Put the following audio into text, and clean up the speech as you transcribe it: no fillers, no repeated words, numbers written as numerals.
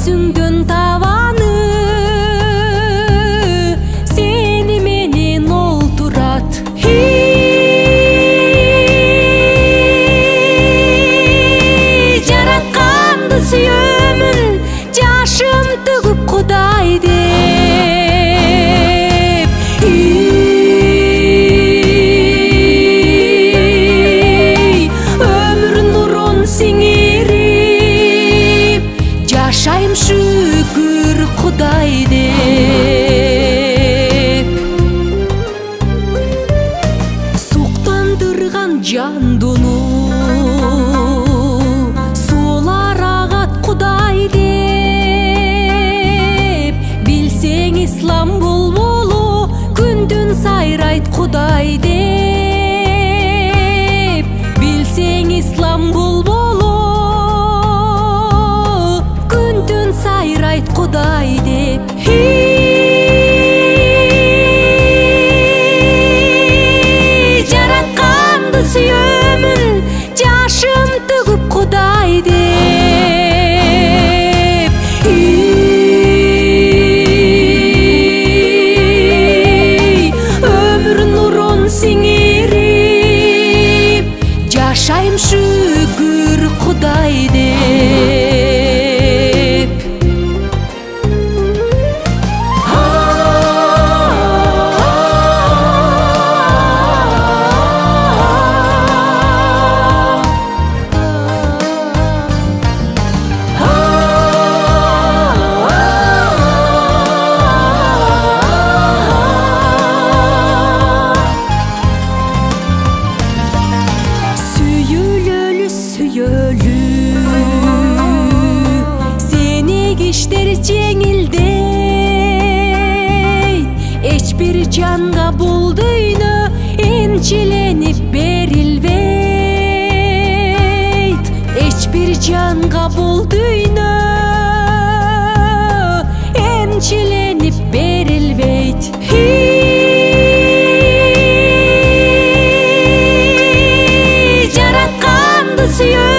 сүңгөн табаны сени менен олтурат. Жаратканды сүйөмүн, жашым төгүп Кудай деп. Өмүр нурун сиңирип, жашайм шүкүр Кудай деп. Суктандырган жандуну суулар агат Кудай деп. Билсең ислам болболу, күндүн сайрайт Кудай деп. Билсең ислам болболу, күндүн сайрайт Кудай деп. Жаратканды сүйөмүн, жашым төгүп Кудай деп. Өмүр нурун сиңирип, жашайм шүкүр Кудай деп. Сүйүлөлү сүйөлү, сени киштер жеңилдейт. Эч бир жанга бул дүйнө энчиленип берилбейт. Эч бир жанга бул дүйнө энчиленип берилбейт. Жаратканды сүйөмүн,